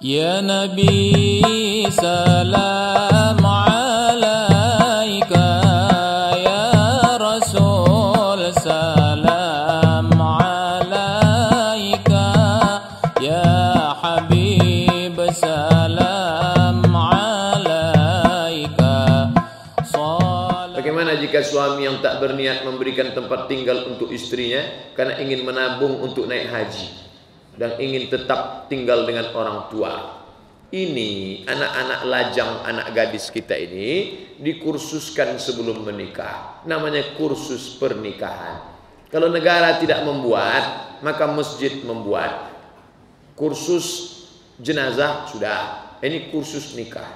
Ya Nabi salam alaika, ya Rasul salam alaika, ya Habib salam alaika. Bagaimana jika suami yang tak berniat memberikan tempat tinggal untuk istrinya karena ingin menabung untuk naik haji dan ingin tetap tinggal dengan orang tua? Ini anak-anak lajang, anak gadis kita ini dikursuskan sebelum menikah. Namanya kursus pernikahan. Kalau negara tidak membuat, maka masjid membuat. Kursus jenazah sudah. Ini kursus nikah.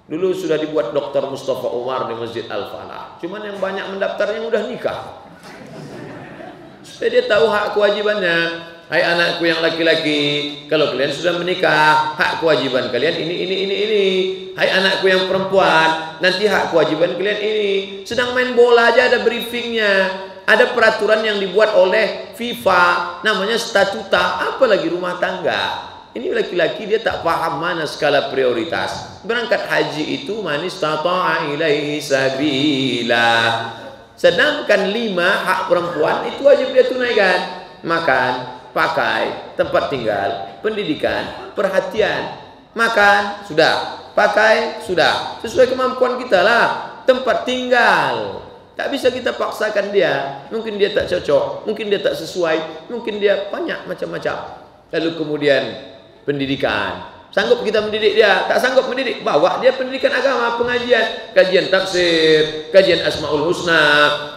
Dulu sudah dibuat Dr. Mustafa Umar di Masjid Al-Falah. Cuman yang banyak mendaftar yang udah nikah. Supaya dia tahu hak kewajibannya. Hai anakku yang laki-laki, kalau kalian sudah menikah, hak kewajiban kalian ini. Hai anakku yang perempuan, nanti hak kewajiban kalian ini. Sedang main bola aja ada briefingnya. Ada peraturan yang dibuat oleh FIFA, namanya statuta, apalagi rumah tangga. Ini laki-laki dia tak paham mana skala prioritas. Berangkat haji itu man istata'a ilaihi sabila. Sedangkan 5 hak perempuan itu wajib dia tunaikan. Makan, pakai, tempat tinggal, pendidikan, perhatian. Makan, sudah. Pakai, sudah. Sesuai kemampuan kita lah. Tempat tinggal, tak bisa kita paksakan dia. Mungkin dia tak cocok, mungkin dia tak sesuai, mungkin dia banyak macam-macam. Lalu kemudian pendidikan. Sanggup kita mendidik dia? Tak sanggup mendidik, bawa dia pendidikan agama, pengajian, kajian tafsir, kajian Asmaul Husna.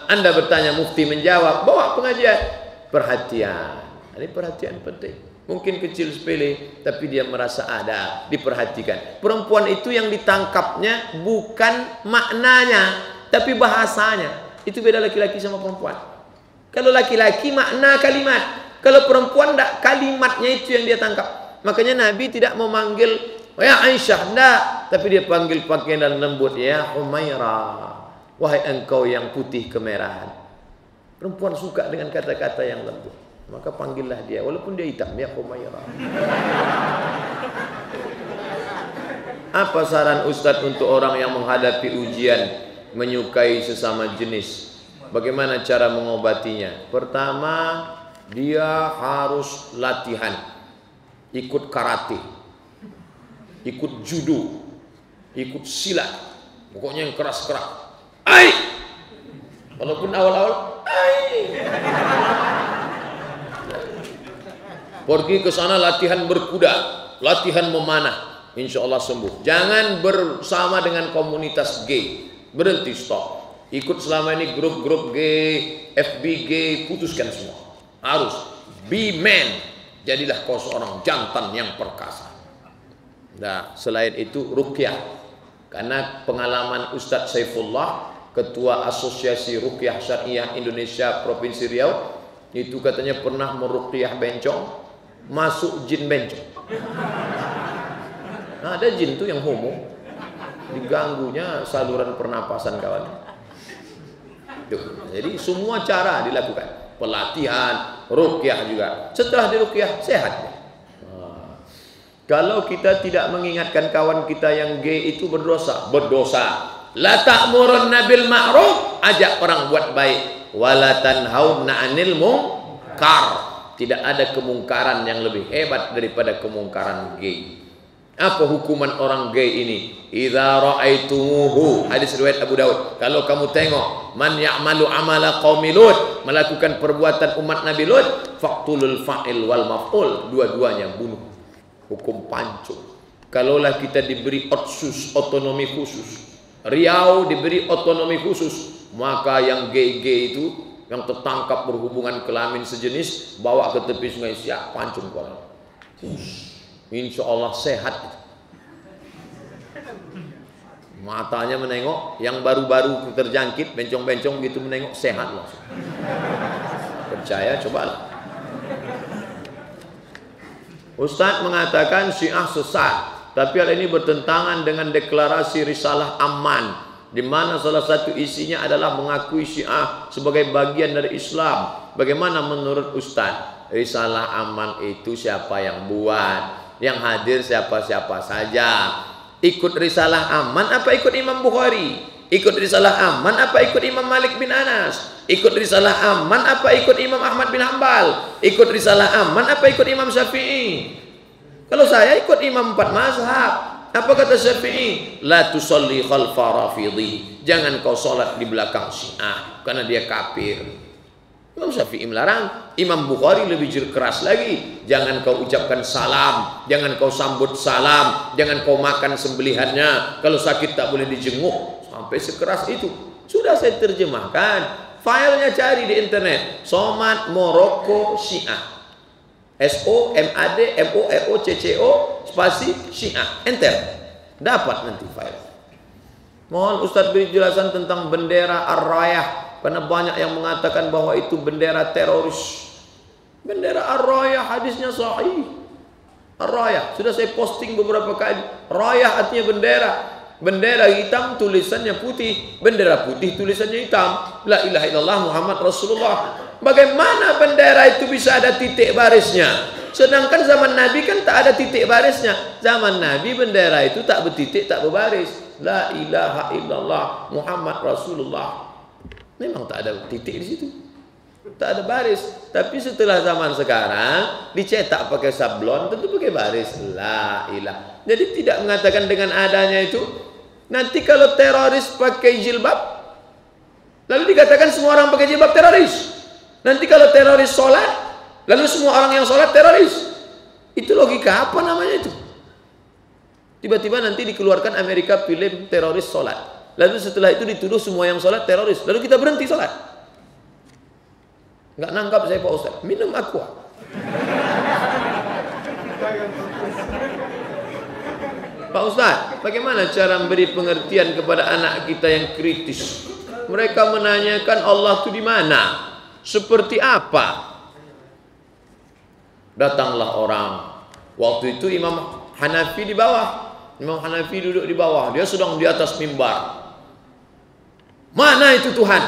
Anda bertanya, mufti menjawab, bawa pengajian. Perhatian. Ini perhatian penting. Mungkin kecil sepele, tapi dia merasa ada, diperhatikan. Perempuan itu yang ditangkapnya bukan maknanya, tapi bahasanya. Itu beda laki-laki sama perempuan. Kalau laki-laki makna kalimat, kalau perempuan tidak, kalimatnya itu yang dia tangkap. Makanya Nabi tidak memanggil ya Aisyah, tidak, tapi dia panggil pakai dan lembut, ya Humairah, wahai engkau yang putih kemerahan. Perempuan suka dengan kata-kata yang lembut, maka panggillah dia walaupun dia hitam, ya Humairah. Apa saran Ustadz untuk orang yang menghadapi ujian menyukai sesama jenis? Bagaimana cara mengobatinya? Pertama, dia harus latihan. Ikut karate, ikut judo, ikut silat, pokoknya yang keras-keras. Ai, walaupun awal-awal, ai. Pergi ke sana latihan berkuda, latihan memanah, insya Allah sembuh. Jangan bersama dengan komunitas gay, berhenti, stop. Ikut selama ini grup-grup gay, FB gay, putuskan semua. Harus be man. Jadilah kau seorang jantan yang perkasa. Nah, selain itu ruqyah. Karena pengalaman Ustadz Saifullah, Ketua Asosiasi Ruqyah Syariah Indonesia Provinsi Riau, itu katanya pernah meruqyah bencong, masuk jin bencong. Nah, ada jin tuh yang homo, diganggunya saluran pernapasan kawan. Jadi semua cara dilakukan. Pelatihan, ruqyah juga. Setelah diruqyah sehat. Kalau kita tidak mengingatkan kawan kita yang gay itu berdosa. La ta'murunna bil ma'ruf, ajak orang buat baik. Wala tanhauna 'anil munkar. Tidak ada kemungkaran yang lebih hebat daripada kemungkaran gay. Apa hukuman orang gay ini? Idza ra'aitumuhu, hadis riwayat Abu Daud. Kalau kamu tengok man ya'malu amala qaumi Lut, melakukan perbuatan umat Nabi Lut, faqtulul fa'il wal maf'ul, dua-duanya bunuh. Hukum pancung. Kalaulah kita diberi otsus, otonomi khusus, Riau diberi otonomi khusus, maka yang gay-gay itu yang tertangkap berhubungan kelamin sejenis bawa ke tepi sungai Siak, pancung orang. Insya Allah sehat. Matanya menengok, yang baru-baru terjangkit bencong-bencong begitu menengok sehat langsung. Percaya, cobalah. Ustadz mengatakan Syiah sesat, tapi hal ini bertentangan dengan deklarasi Risalah Aman, di mana salah satu isinya adalah mengakui Syiah sebagai bagian dari Islam. Bagaimana menurut Ustadz? Risalah Aman itu siapa yang buat? Yang hadir siapa-siapa saja. Ikut risalah aman apa ikut Imam Bukhari? Ikut risalah aman apa ikut Imam Malik bin Anas? Ikut risalah aman apa ikut Imam Ahmad bin Hanbal? Ikut risalah aman apa ikut Imam Syafi'i? Kalau saya ikut Imam 4 mazhab. Apa kata Syafi'i? La tusalli khalfa rafidhi. Jangan kau solat di belakang Syiah karena dia kafir. Imam Syafi'i melarang. Imam Bukhari lebih keras lagi. Jangan kau ucapkan salam, jangan kau sambut salam, jangan kau makan sembelihannya. Kalau sakit tak boleh dijenguk. Sampai sekeras itu. Sudah saya terjemahkan. Filenya cari di internet. Somat Moroko Syiah. SOMAD spasi Syiah. Enter. Dapat nanti file. Mohon Ustadz beri jelasan tentang bendera Ar-Rayah. Karena banyak yang mengatakan bahwa itu bendera teroris. Bendera Ar-Rayah hadisnya sahih. Ar-Rayah sudah saya posting beberapa kali. Rayah artinya bendera. Bendera hitam tulisannya putih. Bendera putih tulisannya hitam. La ilaha illallah Muhammad Rasulullah. Bagaimana bendera itu bisa ada titik barisnya? Sedangkan zaman Nabi kan tak ada titik barisnya. Zaman Nabi bendera itu tak bertitik, tak berbaris. La ilaha illallah Muhammad Rasulullah. Memang tak ada titik di situ, tak ada baris. Tapi setelah zaman sekarang dicetak pakai sablon, tentu pakai baris. La ilah. Jadi tidak mengatakan dengan adanya itu. Nanti kalau teroris pakai jilbab, lalu dikatakan semua orang pakai jilbab teroris. Nanti kalau teroris sholat, lalu semua orang yang sholat teroris. Itu logika apa namanya itu? Tiba-tiba nanti dikeluarkan Amerika film teroris sholat. Lalu setelah itu dituduh semua yang sholat teroris. Lalu kita berhenti sholat. Nggak nangkap saya Pak Ustaz. Minum aqua. Pak Ustaz, bagaimana cara memberi pengertian kepada anak kita yang kritis? Mereka menanyakan Allah itu di mana? Seperti apa? Datanglah orang. Waktu itu Imam Hanafi di bawah. Imam Hanafi duduk di bawah. Dia sedang di atas mimbar. Mana itu Tuhan?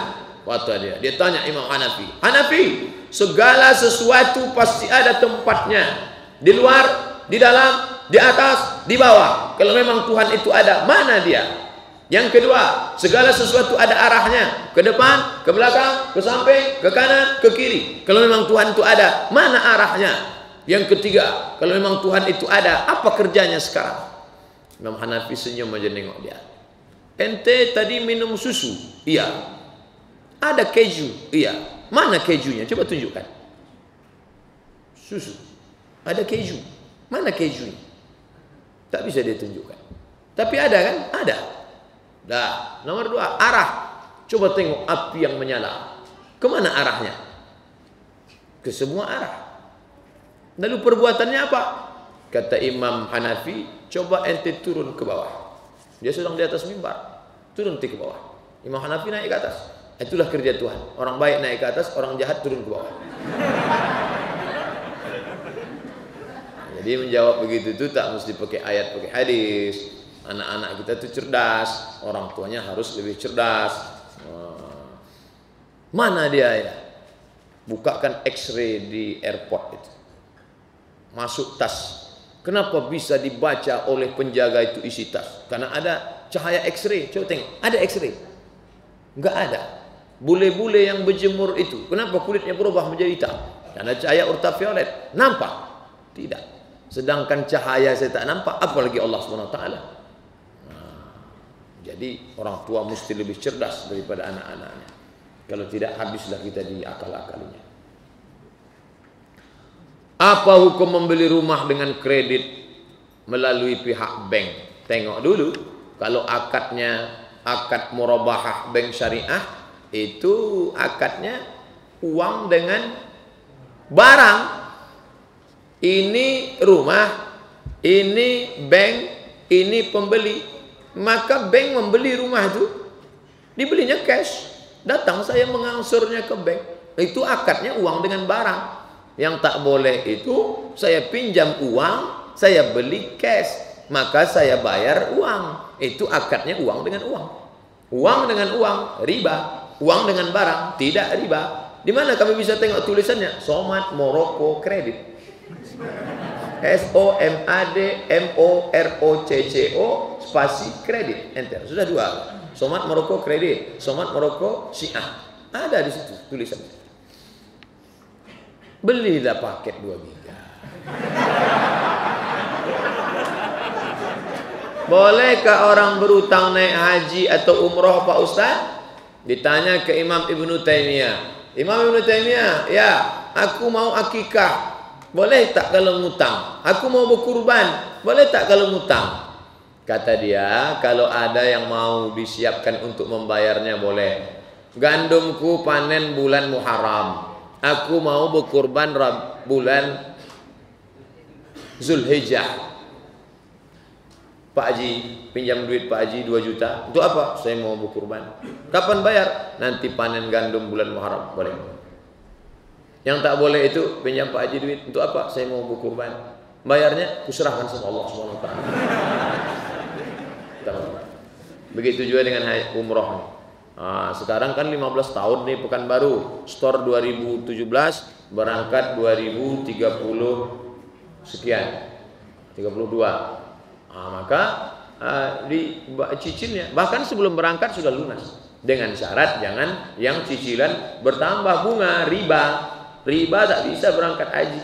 Kata dia. Dia tanya Imam Hanafi. Hanafi, segala sesuatu pasti ada tempatnya. Di luar, di dalam, di atas, di bawah. Kalau memang Tuhan itu ada, mana dia? Yang kedua, segala sesuatu ada arahnya. Ke depan, ke belakang, ke samping, ke kanan, ke kiri. Kalau memang Tuhan itu ada, mana arahnya? Yang ketiga, kalau memang Tuhan itu ada, apa kerjanya sekarang? Imam Hanafi senyum aja nengok dia. Ente tadi minum susu? Iya. Ada keju? Iya. Mana kejunya? Coba tunjukkan. Susu. Ada keju. Mana kejunya? Tak bisa dia tunjukkan. Tapi ada kan? Ada. Dah. Nomor 2, arah. Coba tengok api yang menyala. Kemana arahnya? Ke semua arah. Lalu perbuatannya apa? Kata Imam Hanafi, coba ente turun ke bawah. Dia sedang di atas mimbar, turun ke bawah. Imam Hanafi naik ke atas. Itulah kerja Tuhan. Orang baik naik ke atas, orang jahat turun ke bawah. Jadi menjawab begitu itu tak mesti pakai ayat, pakai hadis. Anak-anak kita itu cerdas, orang tuanya harus lebih cerdas. Mana dia ya? Bukakan X-ray di airport itu. Masuk tas. Kenapa bisa dibaca oleh penjaga itu isi tas? Karena ada cahaya X-ray. Coba tengok, ada X-ray? Enggak ada. Bule-bule yang berjemur itu, kenapa kulitnya berubah menjadi hitam? Karena cahaya ultraviolet. Nampak? Tidak. Sedangkan cahaya saya tak nampak, apalagi Allah SWT. Jadi orang tua mesti lebih cerdas daripada anak-anaknya. Kalau tidak, habislah kita di akal-akalinya. Apa hukum membeli rumah dengan kredit melalui pihak bank? Tengok dulu. Kalau akadnya akad murabahah bank syariah, itu akadnya uang dengan barang. Ini rumah, ini bank, ini pembeli. Maka bank membeli rumah itu, dibelinya cash. Datang saya mengangsurnya ke bank. Itu akadnya uang dengan barang. Yang tak boleh itu saya pinjam uang, saya beli cash, maka saya bayar uang. Itu akadnya uang dengan uang. Uang dengan uang, riba. Uang dengan barang, tidak riba. Di mana kami bisa tengok tulisannya? Somat Moroko Kredit. SOMADMOROCCO spasi kredit, enter. Sudah 2. Somat Maroko kredit, Somat Maroko Syiah. Ada di situ tulisan. Belilah paket 2 giga. Bolehkah orang berutang naik haji atau umroh Pak Ustaz? Ditanya ke Imam Ibnu Taimiyah. Imam Ibnu Taimiyah, ya, aku mau akikah. Boleh tak kalau ngutang? Aku mau berkurban. Boleh tak kalau ngutang? Kata dia, kalau ada yang mau disiapkan untuk membayarnya boleh. Gandumku panen bulan Muharram. Aku mau berkurban bulan Zulhijjah. Pak Haji, pinjam duit Pak Haji 2 juta. Untuk apa? Saya mau berkurban. Kapan bayar? Nanti panen gandum bulan Muharram. Boleh. Yang tak boleh itu pinjam Pak Haji duit. Untuk apa? Saya mau berkurban. Bayarnya kuserahkan sama Allah SWT. Begitu juga dengan umroh. Nah, sekarang kan 15 tahun nih Pekanbaru. Store 2017, berangkat 2030 sekian. 32. Maka cicilnya bahkan sebelum berangkat sudah lunas dengan syarat jangan yang cicilan bertambah bunga, riba tak bisa berangkat haji.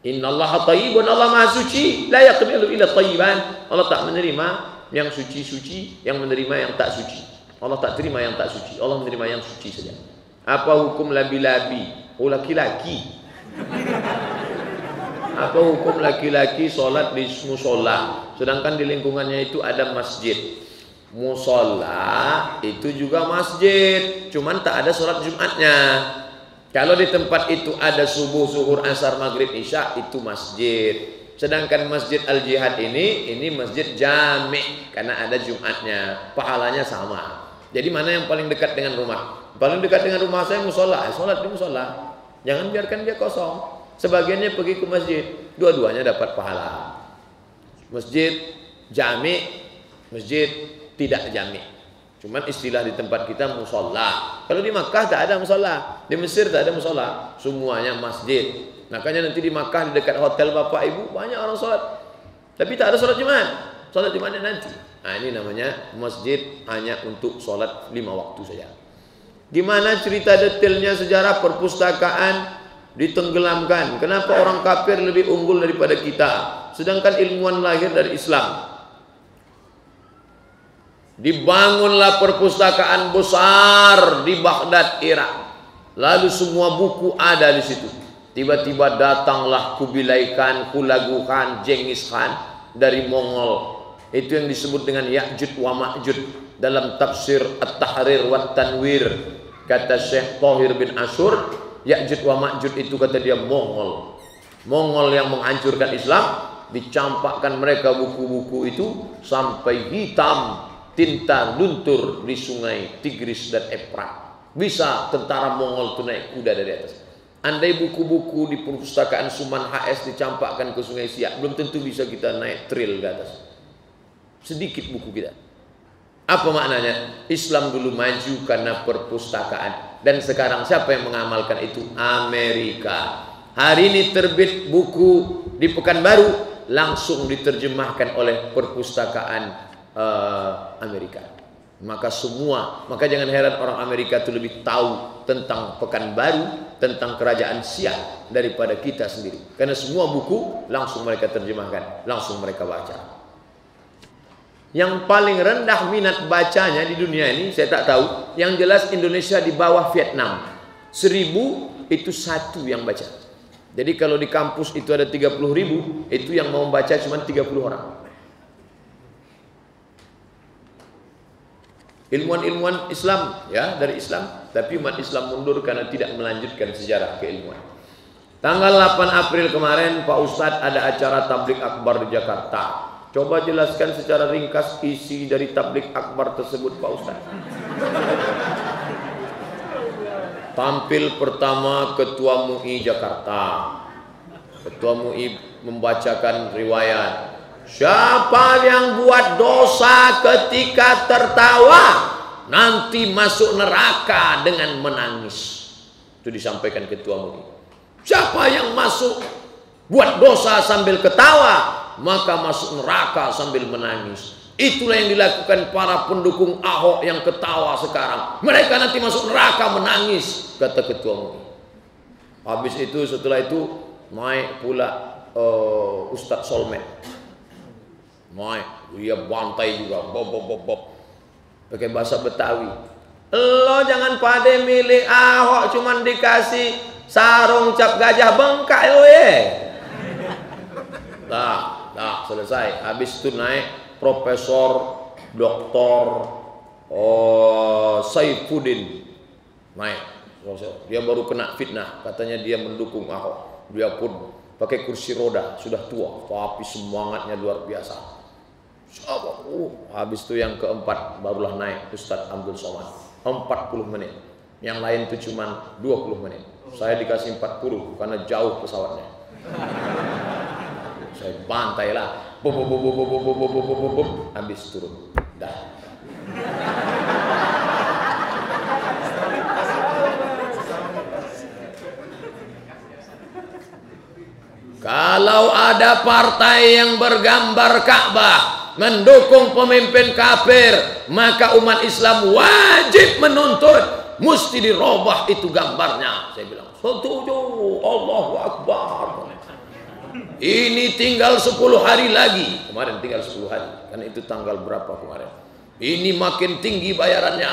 Innallaha thayyibun, Allah Maha suci, la yaqbalu illa thayyiban. Allah tak menerima yang suci-suci, yang menerima yang tak suci. Allah tak terima yang tak suci, Allah menerima yang suci saja. Apa hukum labi-labi? Oh, laki-laki. Apa hukum laki-laki sholat di musola, sedangkan di lingkungannya itu ada masjid? Musola itu juga masjid, cuman tak ada sholat Jumatnya. Kalau di tempat itu ada subuh, zuhur, asar, maghrib, isya, itu masjid. Sedangkan masjid Al-Jihad ini masjid jami' karena ada Jumatnya, pahalanya sama. Jadi mana yang paling dekat dengan rumah? Paling dekat dengan rumah saya musola, sholat di musola. Jangan biarkan dia kosong. Sebagiannya pergi ke masjid, dua-duanya dapat pahala. Masjid jami, masjid tidak jami. Cuman istilah di tempat kita musola. Kalau di Makkah tak ada musola, di Mesir tak ada musola, semuanya masjid. Makanya nanti di Makkah di dekat hotel bapak ibu banyak orang sholat, tapi tak ada sholat Jumat. Sholat Jumatnya nanti. Nah, ini namanya masjid hanya untuk sholat 5 waktu saja. Gimana cerita detailnya sejarah perpustakaan ditenggelamkan? Kenapa orang kafir lebih unggul daripada kita, sedangkan ilmuwan lahir dari Islam? Dibangunlah perpustakaan besar di Baghdad, Irak. Lalu semua buku ada di situ. Tiba-tiba datanglah Kubilai Khan, Hulagu Khan, Genghis Khan dari Mongol. Itu yang disebut dengan Ya'juj wa Ma'juj dalam tafsir At-Tahrir wa Tanwir. Kata Syekh Thahir bin Ashur, Ya'juj wa Ma'juj itu kata dia Mongol. Mongol yang menghancurkan Islam, dicampakkan mereka buku-buku itu sampai hitam, tinta luntur di sungai Tigris dan Efrat. Bisa tentara Mongol itu naik kuda dari atas. Andai buku-buku di perpustakaan Suman HS dicampakkan ke sungai Siak, belum tentu bisa kita naik trail ke atas. Sedikit buku kita. Apa maknanya? Islam dulu maju karena perpustakaan. Dan sekarang siapa yang mengamalkan itu? Amerika. Hari ini terbit buku di Pekanbaru, langsung diterjemahkan oleh perpustakaan Amerika. Maka jangan heran orang Amerika itu lebih tahu tentang Pekanbaru, tentang kerajaan Siak daripada kita sendiri. Karena semua buku langsung mereka terjemahkan, langsung mereka baca. Yang paling rendah minat bacanya di dunia ini saya tak tahu. Yang jelas Indonesia di bawah Vietnam. 1000 itu 1 yang baca. Jadi kalau di kampus itu ada 30.000, itu yang mau baca cuma 30 orang. Ilmuwan-ilmuwan Islam ya, dari Islam, tapi umat Islam mundur karena tidak melanjutkan sejarah keilmuan. Tanggal 8 April kemarin Pak Ustadz ada acara tablik akbar di Jakarta. Coba jelaskan secara ringkas isi dari tablik akbar tersebut Pak Ustadz. Tampil pertama Ketua MUI Jakarta. Ketua MUI membacakan riwayat. Siapa yang buat dosa ketika tertawa, nanti masuk neraka dengan menangis. Itu disampaikan Ketua MUI. Siapa yang masuk buat dosa sambil ketawa, maka masuk neraka sambil menangis. Itulah yang dilakukan para pendukung Ahok yang ketawa sekarang. Mereka nanti masuk neraka menangis, kata Ketua MUI. Habis itu, setelah itu naik pula Ustadz Solmed. Naik, dia bantai juga, bob. Pakai bahasa Betawi. Lo jangan pada milih Ahok cuman dikasih sarung cap gajah bengkak lo Nah, selesai. Habis itu naik Profesor Doktor Saifuddin. Naik. Dia baru kena fitnah, katanya dia mendukung Ahok. Dia pun pakai kursi roda, sudah tua, tapi semangatnya luar biasa. Habis itu yang keempat barulah naik Ustadz Abdul Somad. 40 menit. Yang lain itu cuma 20 menit. Saya dikasih 40 karena jauh pesawatnya. Saya bantai lah. Habis turun. Dah. Kalau ada partai yang bergambar Ka'bah mendukung pemimpin kafir, maka umat Islam wajib menuntut, mesti dirubah itu gambarnya. Saya bilang, setuju. Allahu Akbar. Ini tinggal 10 hari lagi. Kemarin tinggal 10 hari. Kan itu tanggal berapa kemarin? Ini makin tinggi bayarannya.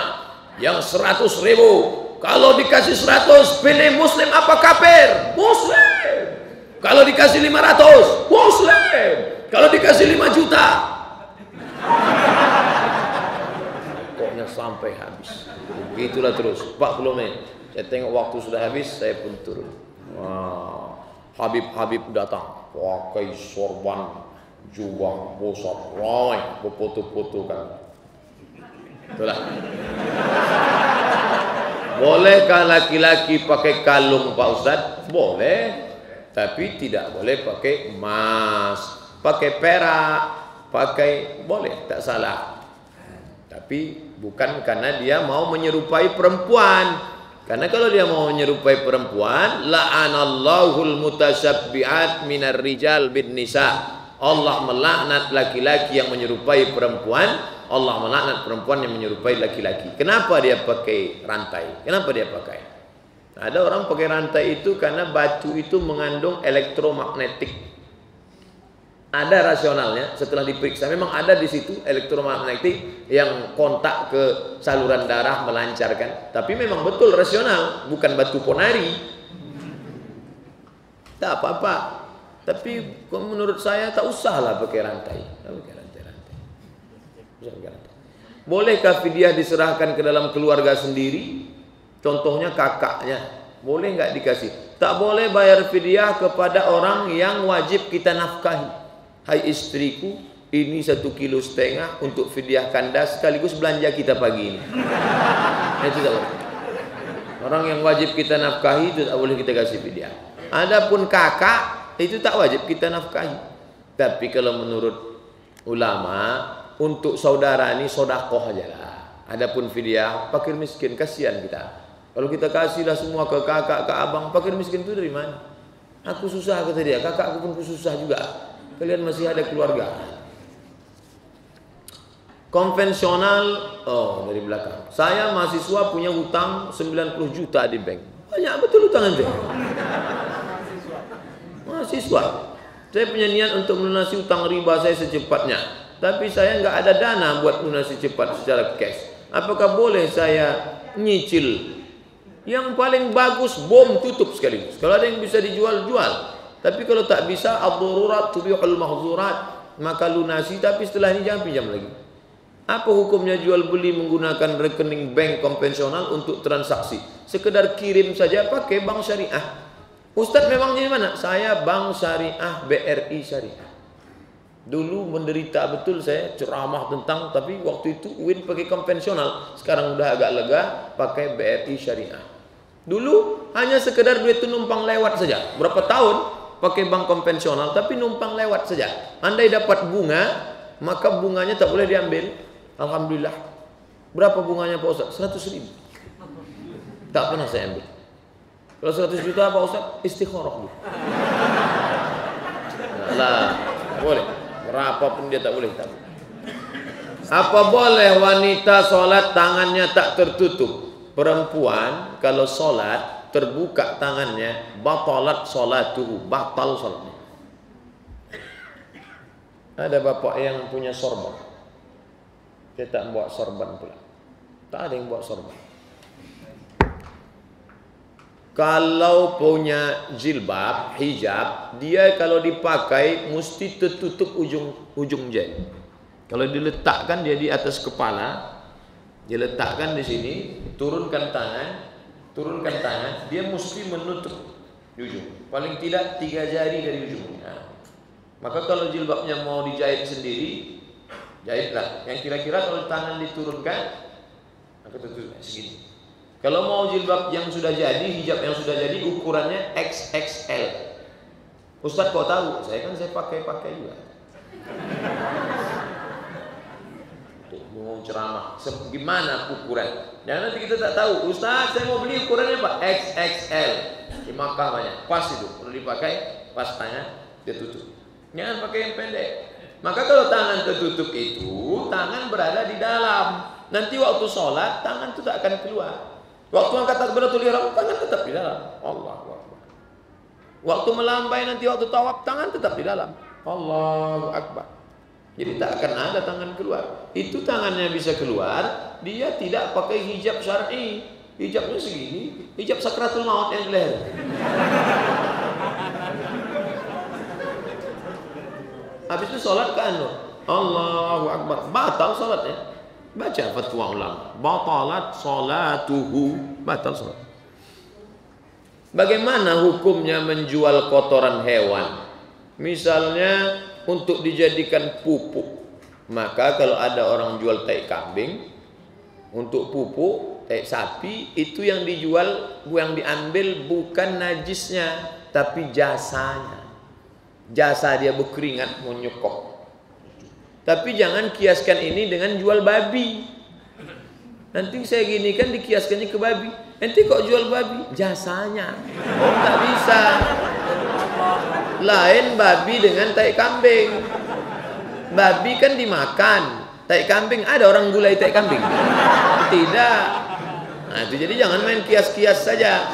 Yang 100.000. Kalau dikasih 100, pilih Muslim apa kafir? Muslim. Kalau dikasih 500, Muslim. Kalau dikasih 5 juta, pokoknya sampai habis. Begitulah terus. 40 menit. Saya tengok waktu sudah habis, saya pun turun. Wah. Habib datang pakai sorban, jubah bosat, ramai berfoto-foto kan. Itulah. Bolehkah laki-laki pakai kalung Pak Ustadz? Boleh, tapi tidak boleh pakai emas, pakai perak, pakai boleh, tak salah. Tapi bukan karena dia mau menyerupai perempuan. Karena kalau dia mau menyerupai perempuan, la'anallahul mutasabbihat minar rijal bin nisa. Allah melaknat laki-laki yang menyerupai perempuan, Allah melaknat perempuan yang menyerupai laki-laki. Kenapa dia pakai rantai? Kenapa dia pakai? Ada orang pakai rantai itu karena batu itu mengandung elektromagnetik. Ada rasionalnya, setelah diperiksa memang ada di situ elektromagnetik yang kontak ke saluran darah melancarkan. Tapi memang betul rasional, bukan batu ponari. Tak apa-apa. Tapi menurut saya tak usahlah pakai rantai. Bolehkah fidyah diserahkan ke dalam keluarga sendiri? Contohnya kakaknya, boleh nggak dikasih? Tak boleh bayar fidyah kepada orang yang wajib kita nafkahi. Hai istriku, ini 1,5 kilo untuk fidyah kandas sekaligus belanja kita pagi ini. Itu tak boleh. Orang yang wajib kita nafkahi itu tak boleh kita kasih fidyah. Adapun kakak itu tak wajib kita nafkahi. Tapi kalau menurut ulama, untuk saudara ini sodakoh aja lah. Adapun fidyah, fakir miskin, kasihan kita. Kalau kita kasihlah semua ke kakak, ke abang, fakir miskin itu dari mana? Aku susah kata dia, kakakku pun susah juga. Kalian masih ada keluarga. Konvensional, dari belakang. Saya mahasiswa punya hutang 90 juta di bank. Banyak betul hutang ente. Mahasiswa. Saya punya niat untuk melunasi hutang riba saya secepatnya. Tapi saya nggak ada dana buat lunasi cepat secara cash. Apakah boleh saya nyicil? Yang paling bagus bom tutup sekaligus. Kalau ada yang bisa dijual, jual. Tapi kalau tak bisa, ad-darurat tubihul mahzurat, maka lunasi. Tapi setelah ini jangan pinjam lagi. Apa hukumnya jual beli menggunakan rekening bank konvensional untuk transaksi? Sekedar kirim saja pakai bank syariah. Ustadz memang jadi mana? Saya bank syariah, BRI syariah. Dulu menderita betul saya ceramah tentang, tapi waktu itu UIN pakai konvensional. Sekarang udah agak lega pakai BRI syariah. Dulu hanya sekedar duit itu numpang lewat saja. Berapa tahun pakai bank konvensional, tapi numpang lewat saja. Andai dapat bunga, maka bunganya tak boleh diambil. Alhamdulillah. Berapa bunganya Pak Ustaz? 100.000. Tak pernah saya ambil. Kalau 100 juta Pak Ustaz, istikharah dulu. Lah, boleh. Berapapun dia tak boleh tabung. Apa boleh wanita sholat tangannya tak tertutup? Perempuan kalau sholat terbuka tangannya, batalat sholatuhu, batal sholatnya. Ada bapak yang punya sorban, dia tak bawa sorban pula. Tak ada yang bawa sorban. Kalau punya jilbab, hijab, dia kalau dipakai mesti tertutup ujung jari. Kalau diletakkan dia di atas kepala, dia letakkan di sini, turunkan tangan, dia mesti menutup ujung. Paling tidak 3 jari dari ujungnya. Maka kalau jilbabnya mau dijahit sendiri, jahitlah. Yang kira-kira kalau tangan diturunkan, maka tutup segini. Kalau mau jilbab yang sudah jadi, hijab yang sudah jadi, ukurannya XXL. Ustaz kok tahu? Saya pakai juga. Mau ceramah, gimana ukuran? Jangan nanti kita tak tahu. Ustaz, saya mau beli ukurannya Pak XXL. Di Makkah banyak. Pas itu, kalau dipakai pas tangan dia tutup. Jangan pakai yang pendek. Maka kalau tangan tertutup itu, tangan berada di dalam. Nanti waktu sholat, tangan itu tak akan keluar. Waktu angkat takbiratul ihram, tangan tetap di dalam. Allahu Akbar. Waktu melambai nanti waktu tawaf, tangan tetap di dalam. Allahu Akbar. Jadi tak akan ada tangan keluar. Itu tangannya bisa keluar, dia tidak pakai hijab syar'i. Hijabnya segini, hijab sakratul maut yang di leher. Habis itu sholat ke Allahu Akbar, batal sholatnya. Baca fatwa ulama, batalat sholatuhu, batal sholat. Bagaimana hukumnya menjual kotoran hewan? Misalnya untuk dijadikan pupuk. Maka kalau ada orang jual tai kambing untuk pupuk, tai sapi, itu yang dijual, yang diambil bukan najisnya, tapi jasanya. Jasa dia berkeringat mau nyekok. Tapi jangan kiaskan ini dengan jual babi. Nanti saya gini kan dikiaskannya ke babi. Nanti kok jual babi? Jasanya. Oh, tak bisa. Lain babi dengan tai kambing. Babi kan dimakan. Tai kambing, ada orang gulai tai kambing? Tidak. Nah, itu jadi jangan main kias-kias saja.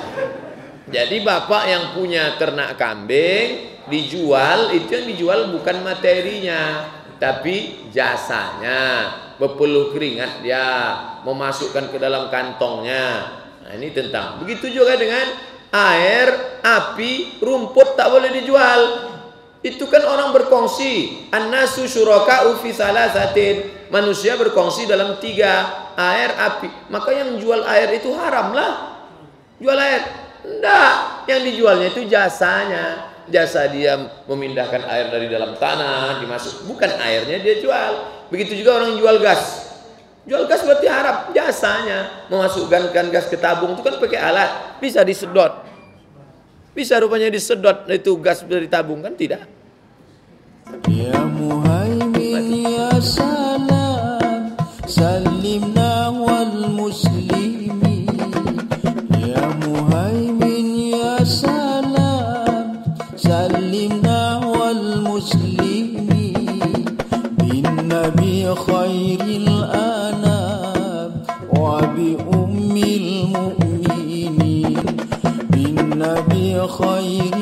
Jadi bapak yang punya ternak kambing dijual, itu yang dijual bukan materinya, tapi jasanya. Berpeluh keringat dia, memasukkan ke dalam kantongnya. Nah, ini tentang. Begitu juga dengan air, api, rumput tak boleh dijual. Itu kan orang berkongsi. An-nasu syuraka'u fi salasatin. Manusia berkongsi dalam 3, air, api. Maka yang jual air itu haram lah. Jual air. Enggak, yang dijualnya itu jasanya. Jasa dia memindahkan air dari dalam tanah dimasuk, bukan airnya dia jual. Begitu juga orang jual gas. Jual gas berarti haram, jasanya. Memasukkan gas ke tabung itu kan pakai alat, bisa disedot. Bisa rupanya disedot itu gas dari tabung, kan tidak. Ya Muhaimin ya salam, salimna wal muslimin. Ya Muhaimin ya salam, salimna wal muslimin. Bin Nabi khairil anam wa bi ummil mu'minin. Bin Nabi khairil